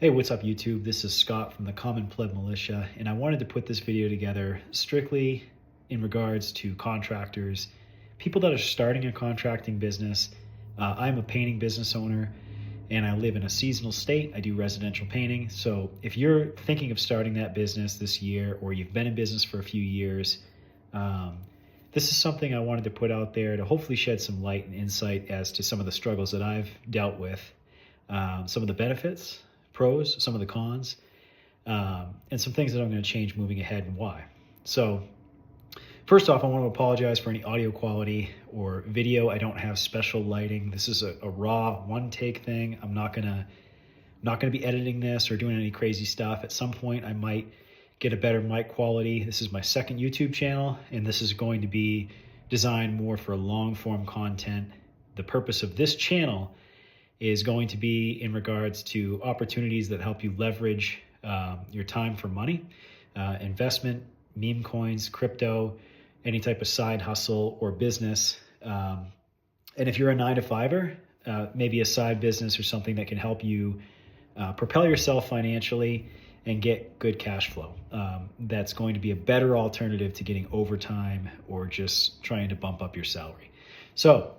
Hey, what's up YouTube? This is Scott from the Common Pleb Militia, and I wanted to put this video together strictly in regards to contractors, people that are starting a contracting business. I'm a painting business owner and I live in a seasonal state. I do residential painting. So if you're thinking of starting that business this year, or you've been in business for a few years, this is something I wanted to put out there to hopefully shed some light and insight as to some of the struggles that I've dealt with, some of the benefits, pros, some of the cons, and some things that I'm going to change moving ahead and why. So first off, I want to apologize for any audio quality or video. I don't have special lighting. This is a raw one take thing. I'm not gonna be editing this or doing any crazy stuff. At some point I might get a better mic quality. This is my second YouTube channel, and this is going to be designed more for long form content. The purpose of this channel is going to be in regards to opportunities that help you leverage your time for money, investment, meme coins, crypto, any type of side hustle or business. And if you're a 9-to-5er, maybe a side business or something that can help you propel yourself financially and get good cash flow. That's going to be a better alternative to getting overtime or just trying to bump up your salary. So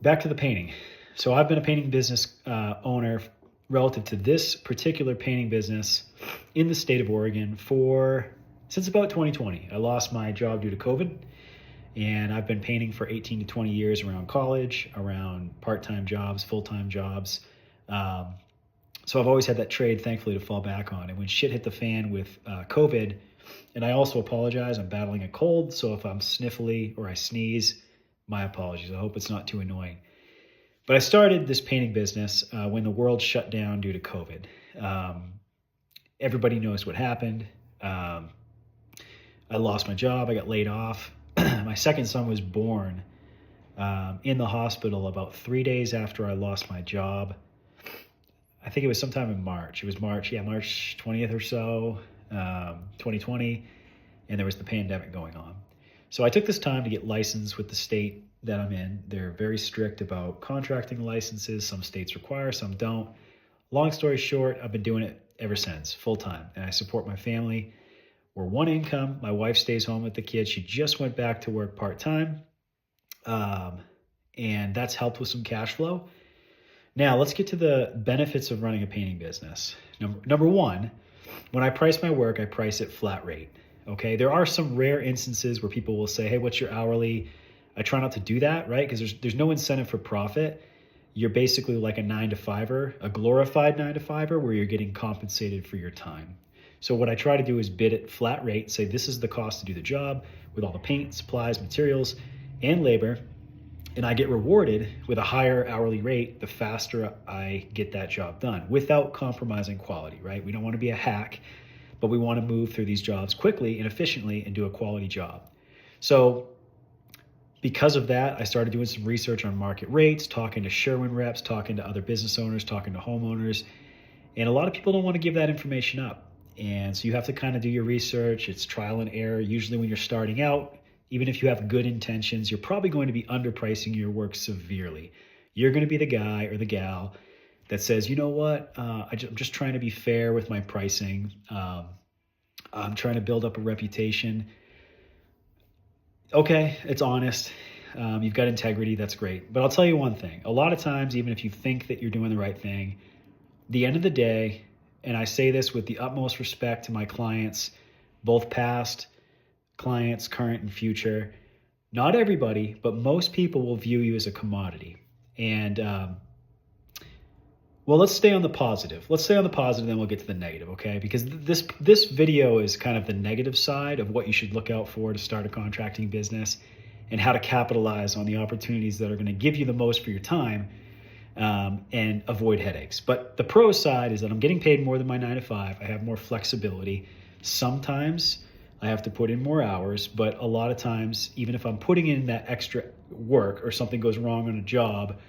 back to the painting. So I've been a painting business owner relative to this particular painting business in the state of Oregon since about 2020. I lost my job due to COVID, and I've been painting for 18 to 20 years around college, around part-time jobs, full-time jobs. So I've always had that trade, thankfully, to fall back on. And when shit hit the fan with COVID, and I also apologize, I'm battling a cold, so if I'm sniffly or I sneeze, my apologies. I hope it's not too annoying. But I started this painting business when the world shut down due to COVID. Everybody knows what happened. I lost my job. I got laid off. My second son was born in the hospital about 3 days after I lost my job. I think it was sometime in March. It was March 20th or so, 2020, and there was the pandemic going on. So I took this time to get licensed with the state that I'm in. They're very strict about contracting licenses. Some states require, some don't. Long story short, I've been doing it ever since, full time, and I support my family. We're one income. My wife stays home with the kids. She just went back to work part-time, and that's helped with some cash flow. Now let's get to the benefits of running a painting business. Number one, when I price my work, I price it flat rate. Okay, there are some rare instances where people will say, hey, what's your hourly? I try not to do that, right? Because there's no incentive for profit. You're basically like a 9-to-5er, a glorified 9-to-5er, where you're getting compensated for your time. So what I try to do is bid it flat rate, say this is the cost to do the job with all the paint, supplies, materials, and labor, and I get rewarded with a higher hourly rate the faster I get that job done without compromising quality, right? We don't want to be a hack, but we want to move through these jobs quickly and efficiently and do a quality job. So because of that, I started doing some research on market rates, talking to Sherwin reps, talking to other business owners, talking to homeowners, and a lot of people don't want to give that information up. And so you have to kind of do your research. It's trial and error. Usually when you're starting out, even if you have good intentions, you're probably going to be underpricing your work severely. You're going to be the guy or the gal that says, you know what, I'm just trying to be fair with my pricing. I'm trying to build up a reputation. Okay, it's honest. You've got integrity. That's great. But I'll tell you one thing. A lot of times, even if you think that you're doing the right thing, the end of the day, and I say this with the utmost respect to my clients, both past clients, current and future, not everybody, but most people will view you as a commodity. And well, let's stay on the positive. Let's stay on the positive, then we'll get to the negative, okay? Because this video is kind of the negative side of what you should look out for to start a contracting business and how to capitalize on the opportunities that are going to give you the most for your time and avoid headaches. But the pro side is that I'm getting paid more than my 9-to-5. I have more flexibility. Sometimes I have to put in more hours, but a lot of times, even if I'm putting in that extra work or something goes wrong on a job,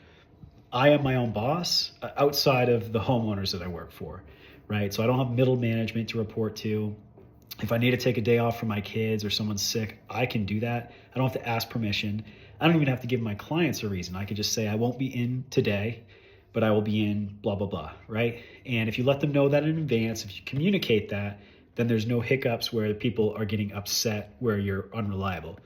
I am my own boss outside of the homeowners that I work for, right? So I don't have middle management to report to. If I need to take a day off for my kids or someone's sick, I can do that. I don't have to ask permission. I don't even have to give my clients a reason. I could just say I won't be in today, but I will be in blah, blah, blah, right? And if you let them know that in advance, if you communicate that, then there's no hiccups where people are getting upset where you're unreliable.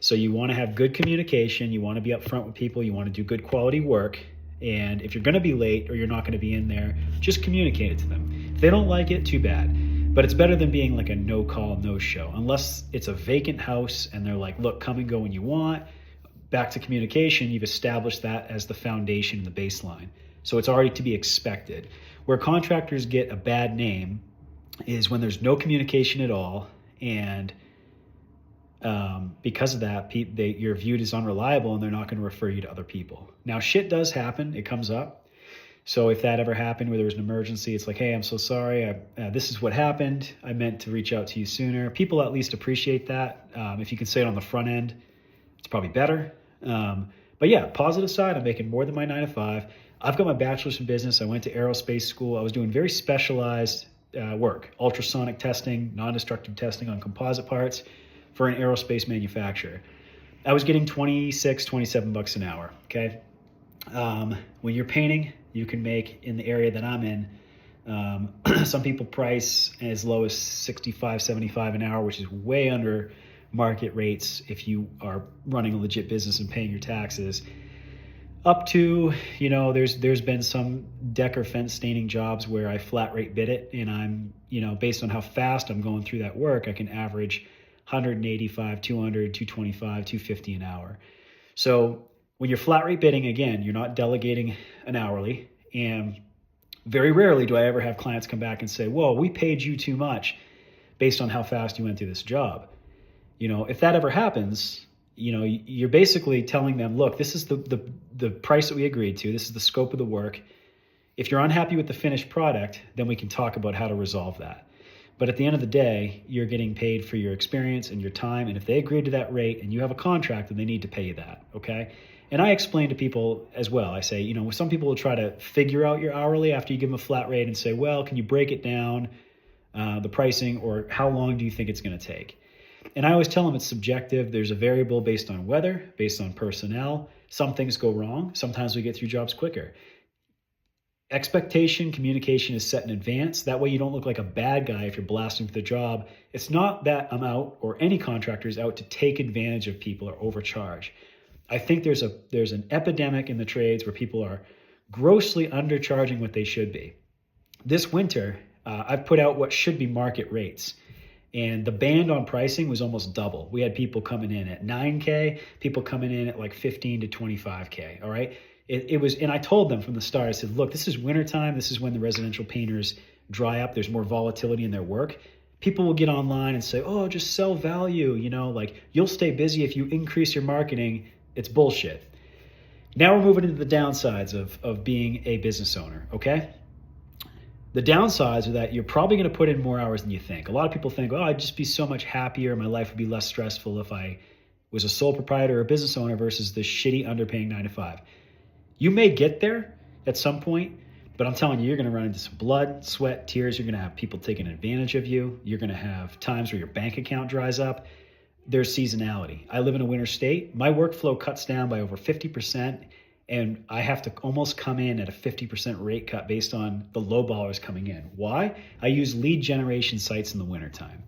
So you want to have good communication. You want to be upfront with people. You want to do good quality work. And if you're going to be late or you're not going to be in there, just communicate it to them. If they don't like it, too bad. But it's better than being like a no call, no show. Unless it's a vacant house and they're like, look, come and go when you want. Back to communication, you've established that as the foundation, the baseline. So it's already to be expected. Where contractors get a bad name is when there's no communication at all, and because of that, you're viewed as unreliable and they're not going to refer you to other people. Now, shit does happen. It comes up. So if that ever happened where there was an emergency, it's like, hey, I'm so sorry. This is what happened. I meant to reach out to you sooner. People at least appreciate that. If you can say it on the front end, it's probably better. But yeah, positive side, I'm making more than my 9 to 5. I've got my bachelor's in business. I went to aerospace school. I was doing very specialized work, ultrasonic testing, non-destructive testing on composite parts for an aerospace manufacturer. I was getting 26, 27 bucks an hour, okay? When you're painting, you can make, in the area that I'm in, some people price as low as 65, 75 an hour, which is way under market rates if you are running a legit business and paying your taxes. Up to, there's been some deck or fence staining jobs where I flat rate bid it, and I'm, based on how fast I'm going through that work, I can average 185, 200, 225, 250 an hour. So when you're flat rate bidding, again, you're not delegating an hourly, and very rarely do I ever have clients come back and say, whoa, we paid you too much based on how fast you went through this job. If that ever happens, you're basically telling them, look, this is the price that we agreed to. This is the scope of the work. If you're unhappy with the finished product, then we can talk about how to resolve that. But at the end of the day, you're getting paid for your experience and your time. And if they agreed to that rate and you have a contract, then they need to pay you that, okay? And I explain to people as well. I say, some people will try to figure out your hourly after you give them a flat rate and say, well, can you break it down, the pricing, or how long do you think it's going to take? And I always tell them it's subjective. There's a variable based on weather, based on personnel. Some things go wrong. Sometimes we get through jobs quicker. Expectation, communication is set in advance. That way you don't look like a bad guy if you're blasting for the job. It's not that I'm out, or any contractor is out to take advantage of people or overcharge. I think there's an epidemic in the trades where people are grossly undercharging what they should be. This winter, I've put out what should be market rates. And the band on pricing was almost double. We had people coming in at 9K, people coming in at like 15 to 25K, all right? It was, and I told them from the start, I said, look, this is wintertime. This is when the residential painters dry up. There's more volatility in their work. People will get online and say, oh, just sell value. You'll stay busy if you increase your marketing. It's bullshit. Now we're moving into the downsides of being a business owner, okay? The downsides are that you're probably going to put in more hours than you think. A lot of people think, oh, I'd just be so much happier. My life would be less stressful if I was a sole proprietor or a business owner versus this shitty underpaying 9 to 5. You may get there at some point, but I'm telling you, you're going to run into some blood, sweat, tears. You're going to have people taking advantage of you. You're going to have times where your bank account dries up. There's seasonality. I live in a winter state. My workflow cuts down by over 50%. And I have to almost come in at a 50% rate cut based on the low ballers coming in. Why? I use lead generation sites in the wintertime.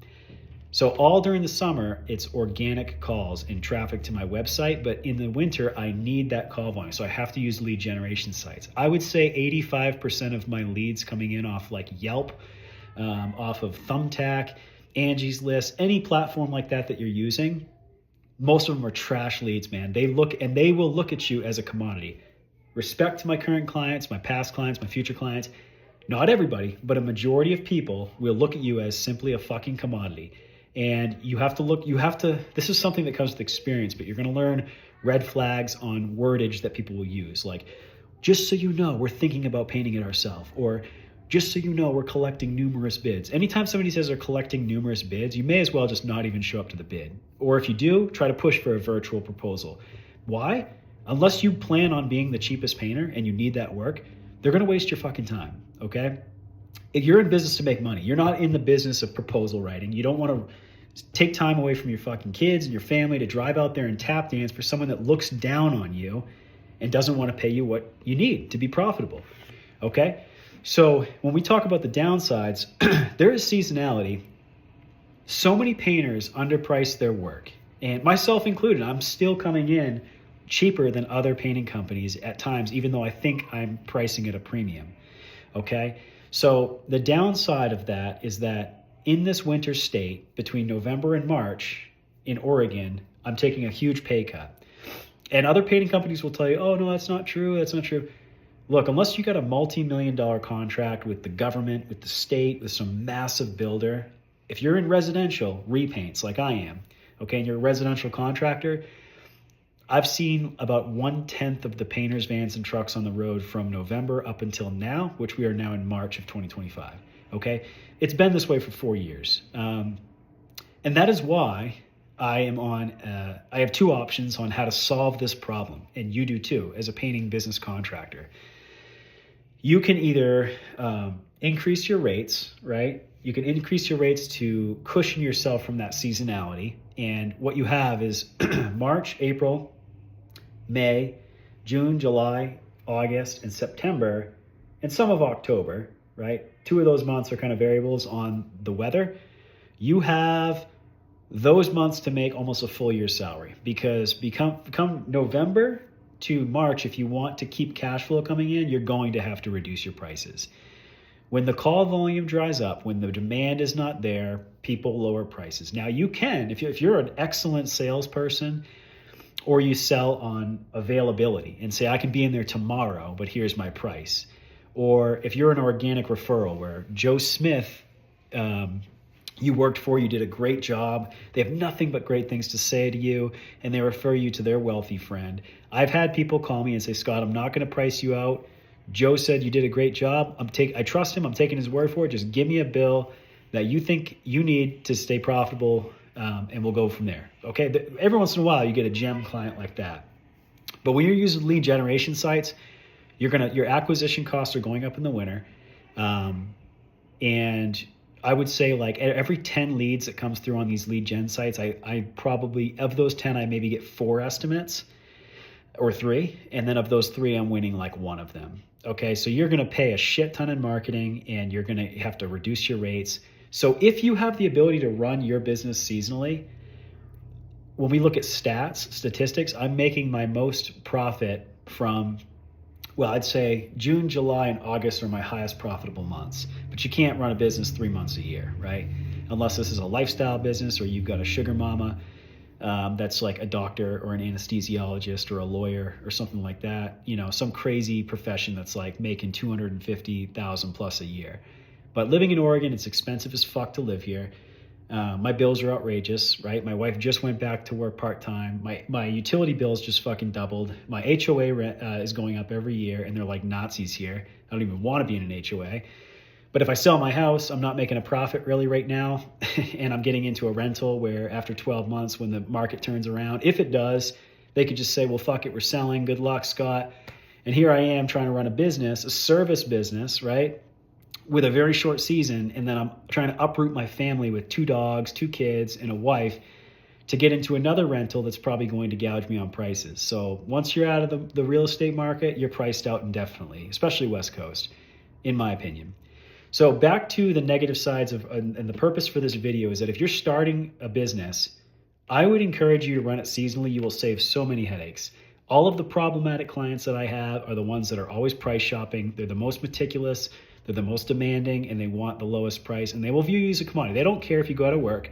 So all during the summer, it's organic calls and traffic to my website. But in the winter, I need that call volume. So I have to use lead generation sites. I would say 85% of my leads coming in off like Yelp, off of Thumbtack, Angie's List, any platform like that you're using. Most of them are trash leads, man. They will look at you as a commodity. Respect to my current clients, my past clients, my future clients. Not everybody, but a majority of people will look at you as simply a fucking commodity. And this is something that comes with experience, but you're going to learn red flags on wordage that people will use. Like, just so you know, we're thinking about painting it ourselves. Or, just so you know, we're collecting numerous bids. Anytime somebody says they're collecting numerous bids, you may as well just not even show up to the bid. Or if you do, try to push for a virtual proposal. Why? Unless you plan on being the cheapest painter and you need that work, they're going to waste your fucking time, okay? If you're in business to make money, you're not in the business of proposal writing. You don't want to take time away from your fucking kids and your family to drive out there and tap dance for someone that looks down on you and doesn't want to pay you what you need to be profitable. Okay? So when we talk about the downsides, there is seasonality. So many painters underprice their work, and myself included. I'm still coming in cheaper than other painting companies at times, even though I think I'm pricing at a premium. Okay? So the downside of that is that in this winter state, between November and March in Oregon, I'm taking a huge pay cut. And other painting companies will tell you, oh, no, that's not true. That's not true. Look, unless you got a multi-million-dollar contract with the government, with the state, with some massive builder, if you're in residential repaints like I am, okay, and you're a residential contractor, I've seen about 1/10 of the painters, vans, and trucks on the road from November up until now, which we are now in March of 2025, okay? It's been this way for 4 years. And that is why I have two options on how to solve this problem, and you do too, as a painting business contractor. You can either increase your rates, right? You can increase your rates to cushion yourself from that seasonality. And what you have is March, April, May, June, July, August, and September, and some of October, right? 2 of those months are kind of variables on the weather. You have those months to make almost a full year's salary, because come November to March, if you want to keep cash flow coming in, you're going to have to reduce your prices. When the call volume dries up, when the demand is not there, people lower prices. Now you can, if you're an excellent salesperson, or you sell on availability and say, I can be in there tomorrow, but here's my price. Or if you're an organic referral where Joe Smith, you worked for, you did a great job, they have nothing but great things to say to you, and they refer you to their wealthy friend. I've had people call me and say, Scott, I'm not going to price you out. Joe said you did a great job. I trust him. I'm taking his word for it. Just give me a bill that you think you need to stay profitable, and we'll go from there. Okay. Every once in a while, you get a gem client like that. But when you're using lead generation sites, your acquisition costs are going up in the winter, and I would say like every 10 leads that comes through on these lead gen sites, I probably, of those 10, I maybe get 4 estimates or 3. And then of those 3, I'm winning like 1 of them. Okay. So you're going to pay a shit ton in marketing, and you're going to have to reduce your rates. So if you have the ability to run your business seasonally, when we look at statistics, I'm making my most profit from, well, I'd say June, July, and August are my highest profitable months. But you can't run a business 3 months a year, right? Unless this is a lifestyle business, or you've got a sugar mama that's like a doctor or an anesthesiologist or a lawyer or something like that. You know, some crazy profession that's like making $250,000 plus a year. But living in Oregon, it's expensive as fuck to live here. My bills are outrageous, right? My wife just went back to work part-time. My utility bills just fucking doubled. My HOA rent is going up every year, and they're like Nazis here. I don't even want to be in an HOA. But if I sell my house, I'm not making a profit really right now. And I'm getting into a rental where after 12 months, when the market turns around, if it does, they could just say, well, fuck it, we're selling. Good luck, Scott. And here I am trying to run a business, a service business, right? With a very short season, and then I'm trying to uproot my family with 2 dogs, 2 kids, and a wife to get into another rental that's probably going to gouge me on prices. So once you're out of the real estate market, you're priced out indefinitely, especially West Coast, in my opinion. So back to the negative sides of, and the purpose for this video is that if you're starting a business, I would encourage you to run it seasonally. You will save so many headaches. All of the problematic clients that I have are the ones that are always price shopping. They're the most meticulous. They're the most demanding, and they want the lowest price, and they will view you as a commodity. They don't care if you go out of work.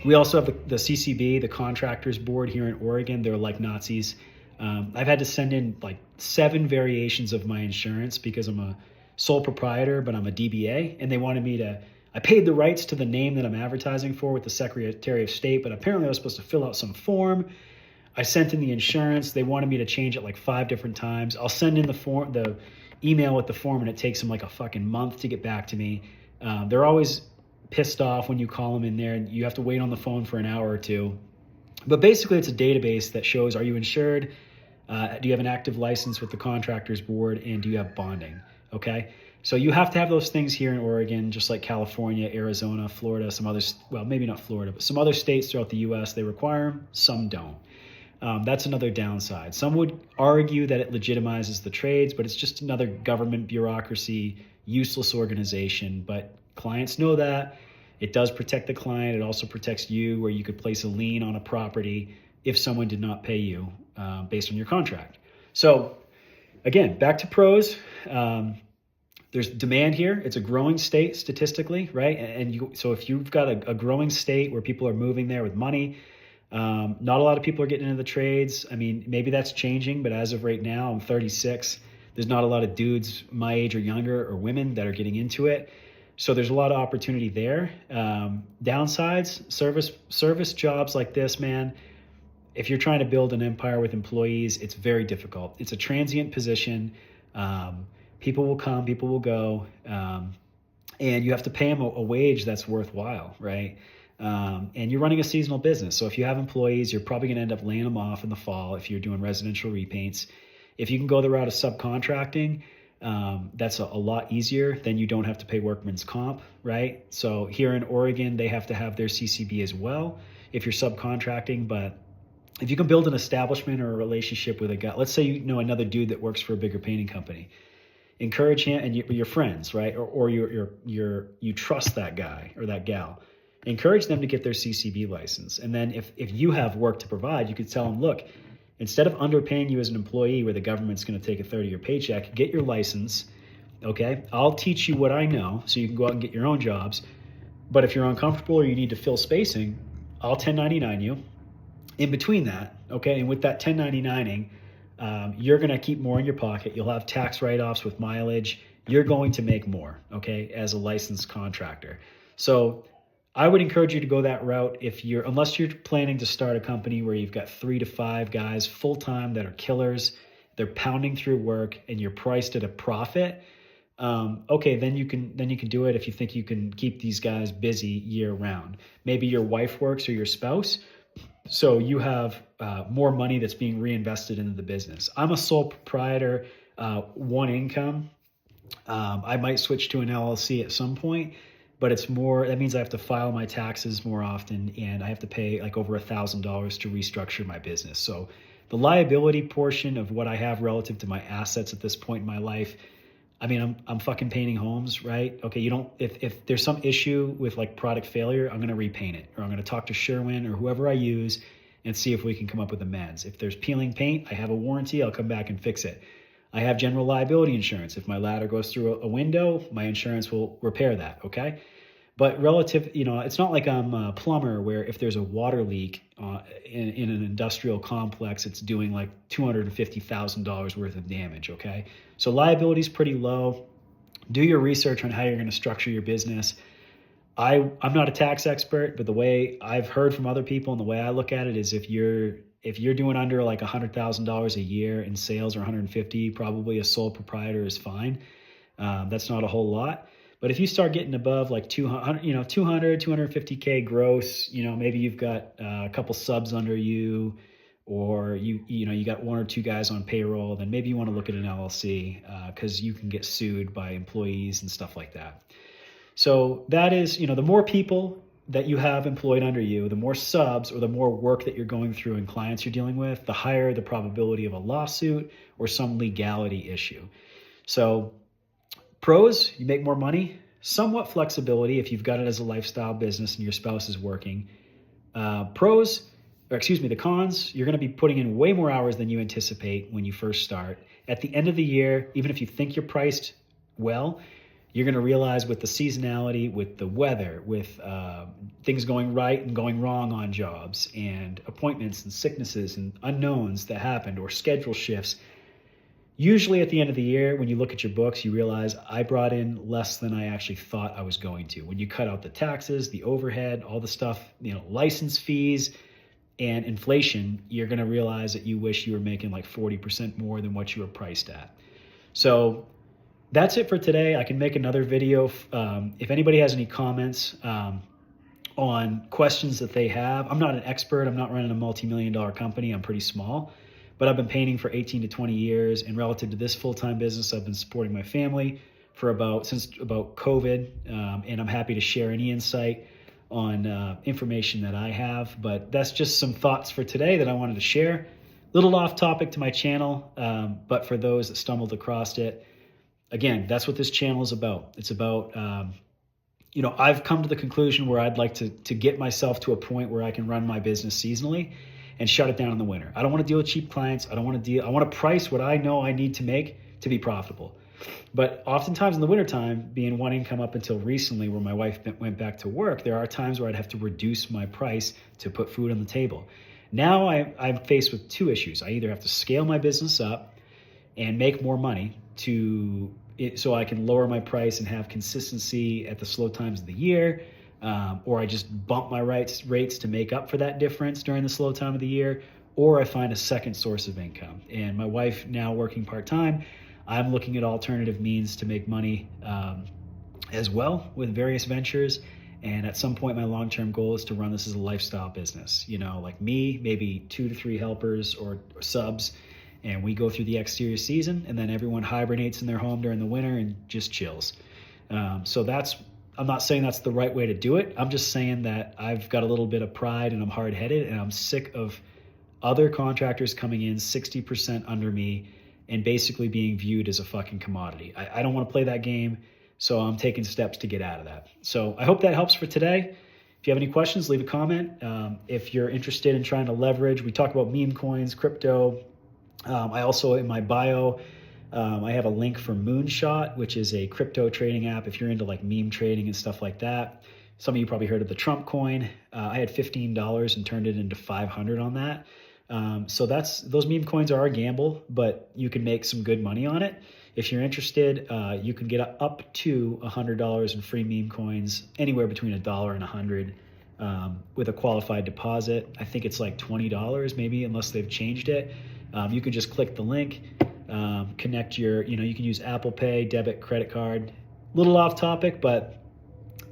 We also have the CCB, the Contractors Board here in Oregon. They're like Nazis. I've had to send in like 7 variations of my insurance because I'm a sole proprietor, but I'm a DBA, and they wanted me to, I paid the rights to the name that I'm advertising for with the Secretary of State, but apparently I was supposed to fill out some form. I sent in the insurance. They wanted me to change it like 5 different times. I'll send in the email with the form, and it takes them like a fucking month to get back to me. They're always pissed off when you call them in there, and you have to wait on the phone for an hour or 2. But basically it's a database that shows, are you insured? Do you have an active license with the Contractors Board? And do you have bonding? Okay. So you have to have those things here in Oregon, just like California, Arizona, Florida, some others, well, maybe not Florida, but some other states throughout the US, they require them, some don't. That's another downside. Some would argue that it legitimizes the trades, but it's just another government bureaucracy, useless organization. But clients know that. It does protect the client. It also protects you, where you could place a lien on a property if someone did not pay you based on your contract. So again, back to pros. There's demand here. It's a growing state statistically, right? So if you've got a growing state where people are moving there with money, not a lot of people are getting into the trades. I mean, maybe that's changing, but as of right now, I'm 36. There's not a lot of dudes my age or younger, or women, that are getting into it. So there's a lot of opportunity there. Downsides, service jobs like this, man. If you're trying to build an empire with employees, it's very difficult. It's a transient position. People will come, people will go, and you have to pay them a wage that's worthwhile, right? And you're running a seasonal business. So if you have employees, you're probably going to end up laying them off in the fall if you're doing residential repaints. If you can go the route of subcontracting, that's a lot easier. Then you don't have to pay workman's comp, right? So here in Oregon, they have to have their CCB as well if you're subcontracting. But if you can build an establishment or a relationship with a guy, let's say you know another dude that works for a bigger painting company, encourage him, and you're friends, right? Or you trust that guy or that gal. Encourage them to get their CCB license. And then if you have work to provide, you could tell them, look, instead of underpaying you as an employee where the government's going to take a third of your paycheck, get your license, okay? I'll teach you what I know so you can go out and get your own jobs. But if you're uncomfortable or you need to fill spacing, I'll 1099 you. In between that, okay, and with that 1099ing, you're going to keep more in your pocket. You'll have tax write-offs with mileage. You're going to make more, okay, as a licensed contractor. So I would encourage you to go that route unless you're planning to start a company where you've got 3 to 5 guys full-time that are killers, they're pounding through work, and you're priced at a profit. Okay, then you can do it if you think you can keep these guys busy year round. Maybe your wife works or your spouse, so you have more money that's being reinvested into the business. I'm a sole proprietor, one income. I might switch to an LLC at some point, but that means I have to file my taxes more often, and I have to pay like over $1,000 to restructure my business. So the liability portion of what I have relative to my assets at this point in my life, I mean, I'm fucking painting homes, right? Okay, if there's some issue with like product failure, I'm going to repaint it, or I'm going to talk to Sherwin or whoever I use and see if we can come up with amends. If there's peeling paint, I have a warranty, I'll come back and fix it. I have general liability insurance. If my ladder goes through a window, my insurance will repair that, okay? But it's not like I'm a plumber where if there's a water leak in an industrial complex, it's doing like $250,000 worth of damage, okay? So liability is pretty low. Do your research on how you're going to structure your business. I'm not a tax expert, but the way I've heard from other people and the way I look at it is if you're doing under like $100,000 a year in sales, or 150, probably a sole proprietor is fine. That's not a whole lot. But if you start getting above like 200, 250K gross, maybe you've got a couple subs under you, or you got 1 or 2 guys on payroll, then maybe you want to look at an LLC because you can get sued by employees and stuff like that. So that is, the more people that you have employed under you, the more subs or the more work that you're going through and clients you're dealing with, the higher the probability of a lawsuit or some legality issue. So pros, you make more money, somewhat flexibility if you've got it as a lifestyle business and your spouse is working. The cons, you're going to be putting in way more hours than you anticipate when you first start. At the end of the year, even if you think you're priced well, you're going to realize with the seasonality, with the weather, with things going right and going wrong on jobs, and appointments and sicknesses and unknowns that happened, or schedule shifts, usually at the end of the year, when you look at your books, you realize I brought in less than I actually thought I was going to. When you cut out the taxes, the overhead, all the stuff, license fees and inflation, you're going to realize that you wish you were making like 40% more than what you were priced at. So that's it for today. I can make another video. If anybody has any comments on questions that they have, I'm not an expert. I'm not running a multi-million-dollar company. I'm pretty small. But I've been painting for 18 to 20 years, and relative to this full-time business, I've been supporting my family since about COVID, and I'm happy to share any insight information that I have. But that's just some thoughts for today that I wanted to share. Little off topic to my channel, but for those that stumbled across it, again, that's what this channel is about. It's about, I've come to the conclusion where I'd like to get myself to a point where I can run my business seasonally and shut it down in the winter. I don't want to deal with cheap clients. I want to price what I know I need to make to be profitable. But oftentimes in the wintertime, being one income up until recently where my wife went back to work, there are times where I'd have to reduce my price to put food on the table. Now I'm faced with two issues. I either have to scale my business up and make more money so I can lower my price and have consistency at the slow times of the year, or I just bump my rates to make up for that difference during the slow time of the year, or I find a second source of income. And my wife now working part-time, I'm looking at alternative means to make money as well with various ventures. And at some point, my long-term goal is to run this as a lifestyle business. Like me, maybe 2 to 3 helpers or subs, and we go through the exterior season, and then everyone hibernates in their home during the winter and just chills. So I'm not saying that's the right way to do it. I'm just saying that I've got a little bit of pride and I'm hard-headed, and I'm sick of other contractors coming in 60% under me and basically being viewed as a fucking commodity. I don't want to play that game. So I'm taking steps to get out of that. So I hope that helps for today. If you have any questions, leave a comment. If you're interested in trying to leverage, we talk about meme coins, crypto. I also, in my bio, I have a link for Moonshot, which is a crypto trading app. If you're into like meme trading and stuff like that. Some of you probably heard of the Trump coin. I had $15 and turned it into 500 on that. So those meme coins are a gamble, but you can make some good money on it. If you're interested, you can get up to $100 in free meme coins, anywhere between $1 and $100 with a qualified deposit. I think it's like $20 maybe, unless they've changed it. You can just click the link, connect you can use Apple Pay, debit, credit card. Little off topic, but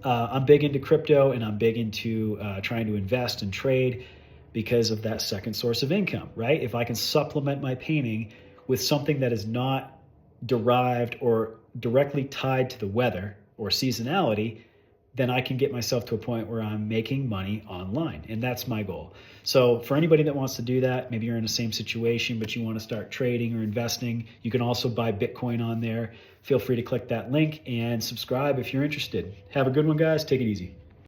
I'm big into crypto, and I'm big into trying to invest and trade because of that second source of income, right? If I can supplement my painting with something that is not derived or directly tied to the weather or seasonality, then I can get myself to a point where I'm making money online. And that's my goal. So for anybody that wants to do that, maybe you're in the same situation, but you want to start trading or investing, you can also buy Bitcoin on there. Feel free to click that link and subscribe if you're interested. Have a good one, guys. Take it easy.